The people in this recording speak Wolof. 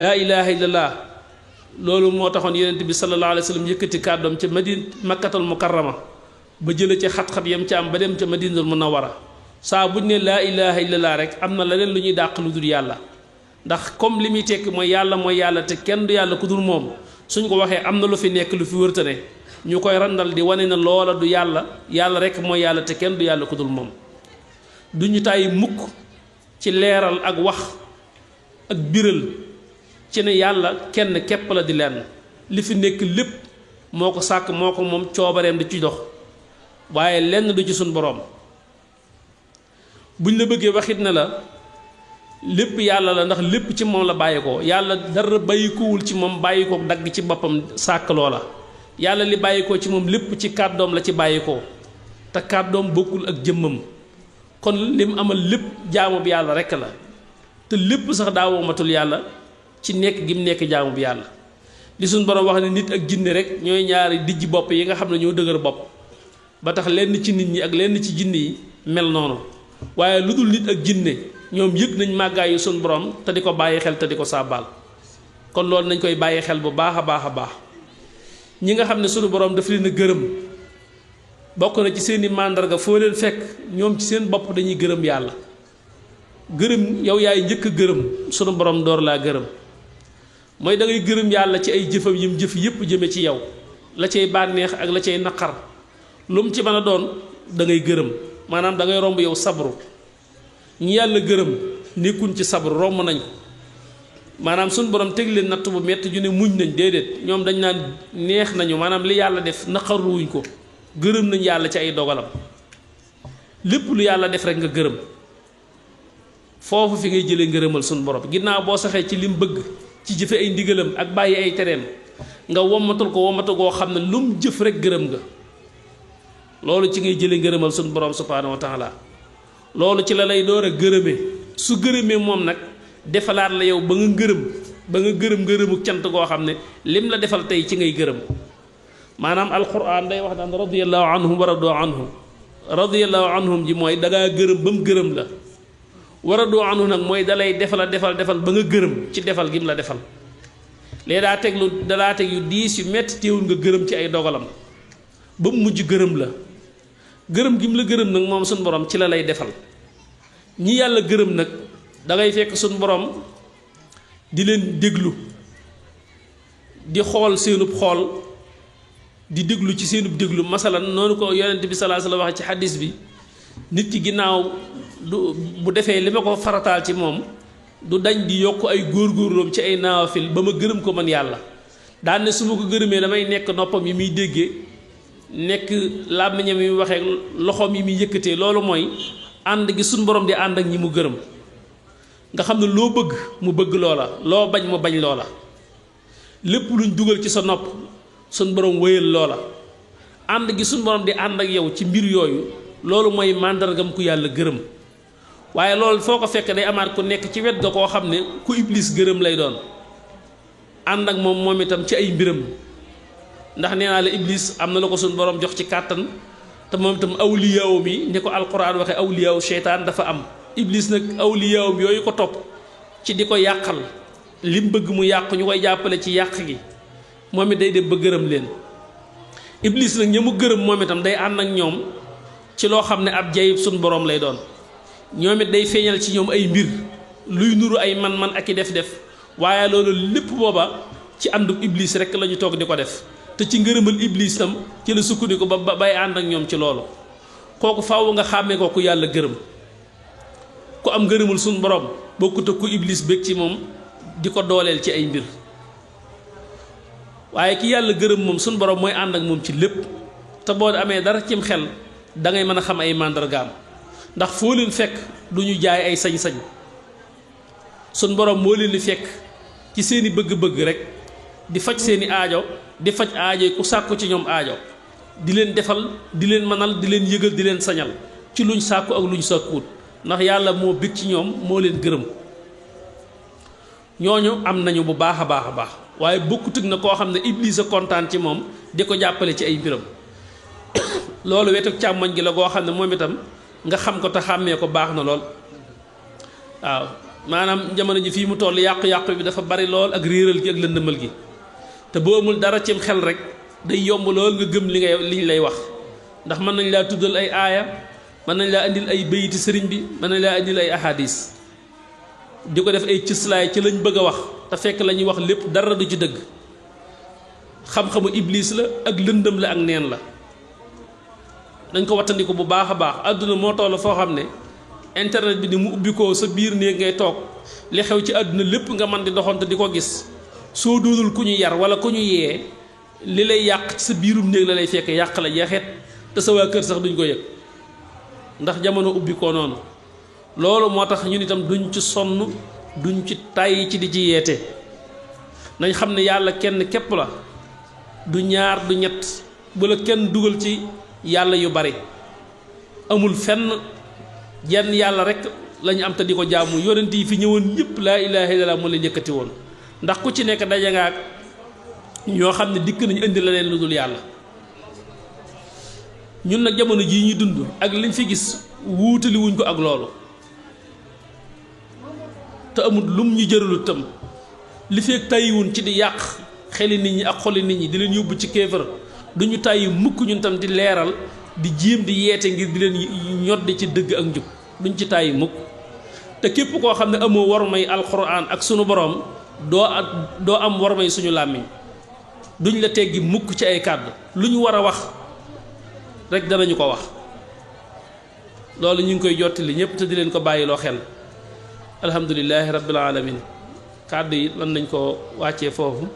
laa ilaha illallah loolu moo taxoon yonent bi sallallahu alayhi wa sallam yëkkati kàddoom ca makkatal mukarrama ba jële ca xat-xat yam ca am ba dem ca madinatul munawwara saa buñ ne laa ilaha illallah rek am na leneen lu ñuy dàq lu dul yàlla ndax comme li muy tekki mooy yàlla te kenn du yàlla ku dul moom suñ ko waxee am na lu fi nekk lu fi wërtane ñu koy randal di wane na loola du yàlla rek mooy yàlla te kenn du yàlla ku dul moom duñu tàyyi mukk ci leeral ak wax ak biral ci ne yàlla kenn képp la di lenn li fi nekk lépp moo ko sàkk moo ko moom coobareem di ci dox waaye lenn du ci suñ boroom buñ la bëggee waxit ne la lépp yàlla la ndax lépp ci moom la bàyyi ko yàlla dara bàyyikoowul ci moom bàyyi ko dagg ci boppam sàkk loola yàlla li bàyyi ko ci moom lépp ci kàddoom la ci bàyyi ko te kàddoom bokkul ak jëmmam kon lim amal lépp jaamu bi yàlla rekk la te lépp sax daa womatul yàlla ci nekk gi mu nekk jaamu bi yàlla li suñ borom wax ne nit ak jinne rek ñooy ñaari dijji bopp yi nga xam ne ñoo dëgër bopp ba tax lenn ci nit ñi ak lenn ci jinne yi mel noonu waaye lu dul nit ak jinne ñoom yëg nañ màggaayu suñ borom te di ko bàyyi xel te di ko sàbbaal kon loolu nañ koy bàyyi xel bu baax a baax a baax ñi nga xam ne sunu borom daf leen a gërëm bokk na ci seeni màndarga foo leen fekk ñoom ci seen bopp dañuy gërëm yàlla gërëm yow yaay njëkk a gërëm sunu borom door laa gërëm mooy da ngay gërëm yàlla ci ay jëfam yim jëf yépp jëme ci yow la cay bànneex ak la cay naqar lu mu ci mën a doon da ngay gërëm maanaam da ngay romb yow sabru ñi yàlla gërëm nekkuñ ci sabru romb nañ ko maanaam suñu borom teg leen natt bu metti ju ne muñ nañ déedéet ñoom dañ naan neex nañu maanaam li yàlla def naqarluwuñ ko gërëm nañ yàlla ci ay dogalam lépp lu yàlla def rek nga gërëm foofu fi ngay jëlee ngërëmal suñu borom ginnaaw boo saxee ci lim bëgg ci jëfe ay ndigalam ak bàyyi ay tereem nga wommatul ko wommatu goo xam ne lu mu jëf rek gërëm nga loolu ci ngay jëlee ngërëmal suñu borom subhaanahu wa taala loolu ci la lay door a gërëmee su gërëmee moom nag defalaat la yow ba nga gërëm ngërëmu cant goo xam ne lim la defal tey ci ngay gërëm maanaam alquran day wax daan radiyallahu anhum wa radu anhum radiyallahu anhum ji mooy dangaa gërëm ba mu gërëm la wa radu anhu nag mooy dalay defal ba nga gërëm ci defal gim la defal léegi dalaa teg yu diis yu metti teewul nga gërëm ci ay dogalam ba mu mujj gërëm la gërëm gim la gërëm nag moom suñ borom ci la lay defal ñi yàlla gërëm nag dangay fekk suñ borom di leen déglu di xool seenub xool di déglu ci seenub déglu masalan noonu ko yonent bi sallallahu alayhi wa sallam wax ci xadis bi nit ki ginnaaw bu defee li ma ko farataal ci moom du dañ di yokk ay góorgóorloom ci ay naawafil ba ma gërëm ko man yàlla daan ne su ma ko gërëmee damay nekk noppam yi muy déggee nekk làmmiñam yi muy waxee loxoom yi muy yëkkatee loolu mooy ànd gi suñ borom di ànd ak ñi mu gërëm nga xam ne loo bëgg mu bëgg loola loo bañ mu bañ loola lépp luñ dugal ci sa nopp suñ borom wéyal loola ànd gi suñ borom di ànd ak yow ci mbir yooyu loolu mooy màndargam ku yàlla gërëm waaye loolu foo ko fekk day amaat ku nekk ci wet ga koo xam ne ku iblis gërëm lay doon ànd ak moom itam ci ay mbiram ndax nee naa la iblis am na la ko suñ borom jox ci kàttan te moom itam awliyaawam yi ni ko alquran waxe awliyaaw seytaan dafa am iblis nag awliyaawam yooyu ko topp ci di ko yàqal lim bëgg mu yàq ñu koy jàppale ci yàq gi moom it day dem ba gërëm leen iblis nag ña mu gërëm moom itam day ànd ak ñoom ci loo xam ne ab jayib suñ borom lay doon ñoom it day feeñal ci ñoom ay mbir luy nuru ay man-man ak i def-def waaye loolu lépp booba ci àndub iblis rek la ñu toog di ko def te ci ngërëmal iblis tam ci la sukkandiku ba bay ànd ak ñoom ci loolu kooku faaw nga xàmmee ko ku yàlla gërëm ku am ngërëmul suñ borom bokkut ak ku iblis bég ci moom di ko dooleel ci ay mbir waaye ki yàlla gërëm moom suñ borom mooy ànd ak moom ci lépp te boo amee dara cim xel da ngay mën a xam ay màndargaam ndax foo leen fekk du ñu jaay ay sañ-sañ suñ borom moo leen di fekk ci seeni bëgg-bëgg rek di faj seeni aajo di faj aajo yi ku sàkku ci ñoom aajo di leen defal di leen mënal di leen yëgal di leen sañal ci luñ sàkku ak luñ sàkkuwut ndax yàlla moo bég ci ñoom moo leen gërëm ñooñu am nañu bu baax a baax a baax waaye bokkutug na koo xam ne iblis a kontaan ci moom di ko jàppale ci ay mbiram loolu wetu càmmoñ gi la goo xam ne moom itam nga xam ko te xàmmee ko baax na lool waaw maanaam jamono ji fii mu toll yàqu-yàqu bi dafa bari lool ak réeral gi ak lëndëmal gi te boo amul dara cim xel rek day yomb lool nga gëm liñ lay wax ndax mën nañ laa tuddal ay aaya mën nañ laa indil ay bayiti sëriñ bi mën nañ laa indil ay ahadis di ko def ay cëslaay ci lañ bëgg a wax te fekk la ñuy wax lépp dara du ci dëgg xam-xamu iblis la ak lëndëm la ak neen la dañ ko wattandiku bu baax a baax àdduna moo toll foo xam ne internet bi ni mu ubbi ko sa biir néeg ngay toog li xew ci àdduna lépp nga mën di doxante di ko gis soo doonul ku ñu yar wala ku ñu yee li lay yàq ci sa biirum néeg la lay fekk yàq la jeexeet te sa waa kër sax duñ ko yëg ndax jamono ubbi ko noonu loolu moo tax ñun itam duñ ci sonn duñ ci tàyyi ci di ci yeete nañ xam ne yàlla kenn képp la du ñaar du ñett bu la kenn dugal ci yàlla yu bari amul fenn jenn yàlla rek lañu am te di ko jaamu yonent yi fi ñëwoon ñëpp laa ilaaha illallaah moo leen yëkkati woon ndax ku ci nekk daje nga ak ñoo xam ne dikk nañu indi la leen lu dul yàlla ñun nag jamono jii ñuy dund ak liñ fi gis wuutali wuñ ko ak loolu te amul lum ñu jëralu tam li fekk tàyyiwun ci di yàq xeli nit ñi ak xoli nit ñi di leen yóbbu ci kéefër duñu tàyyi mukk ñun tam di leeral di jéem di yeete ngir di leen ñoddi ci dëgg ak njub duñ ci tàyyi mukk te képp koo xam ne amoo warmay alxuraan ak sunu borom doo am warmay suñu làmmiñ duñ la teggi mukk ci ay kàddu lu ñu war a wax rek danañu ko wax loolu ñu ngi koy jottali ñëpp te di leen ko bàyyiloo xel alhamdulillahi rabbil alamin kàddu yi lan nañ ko wàccee foofu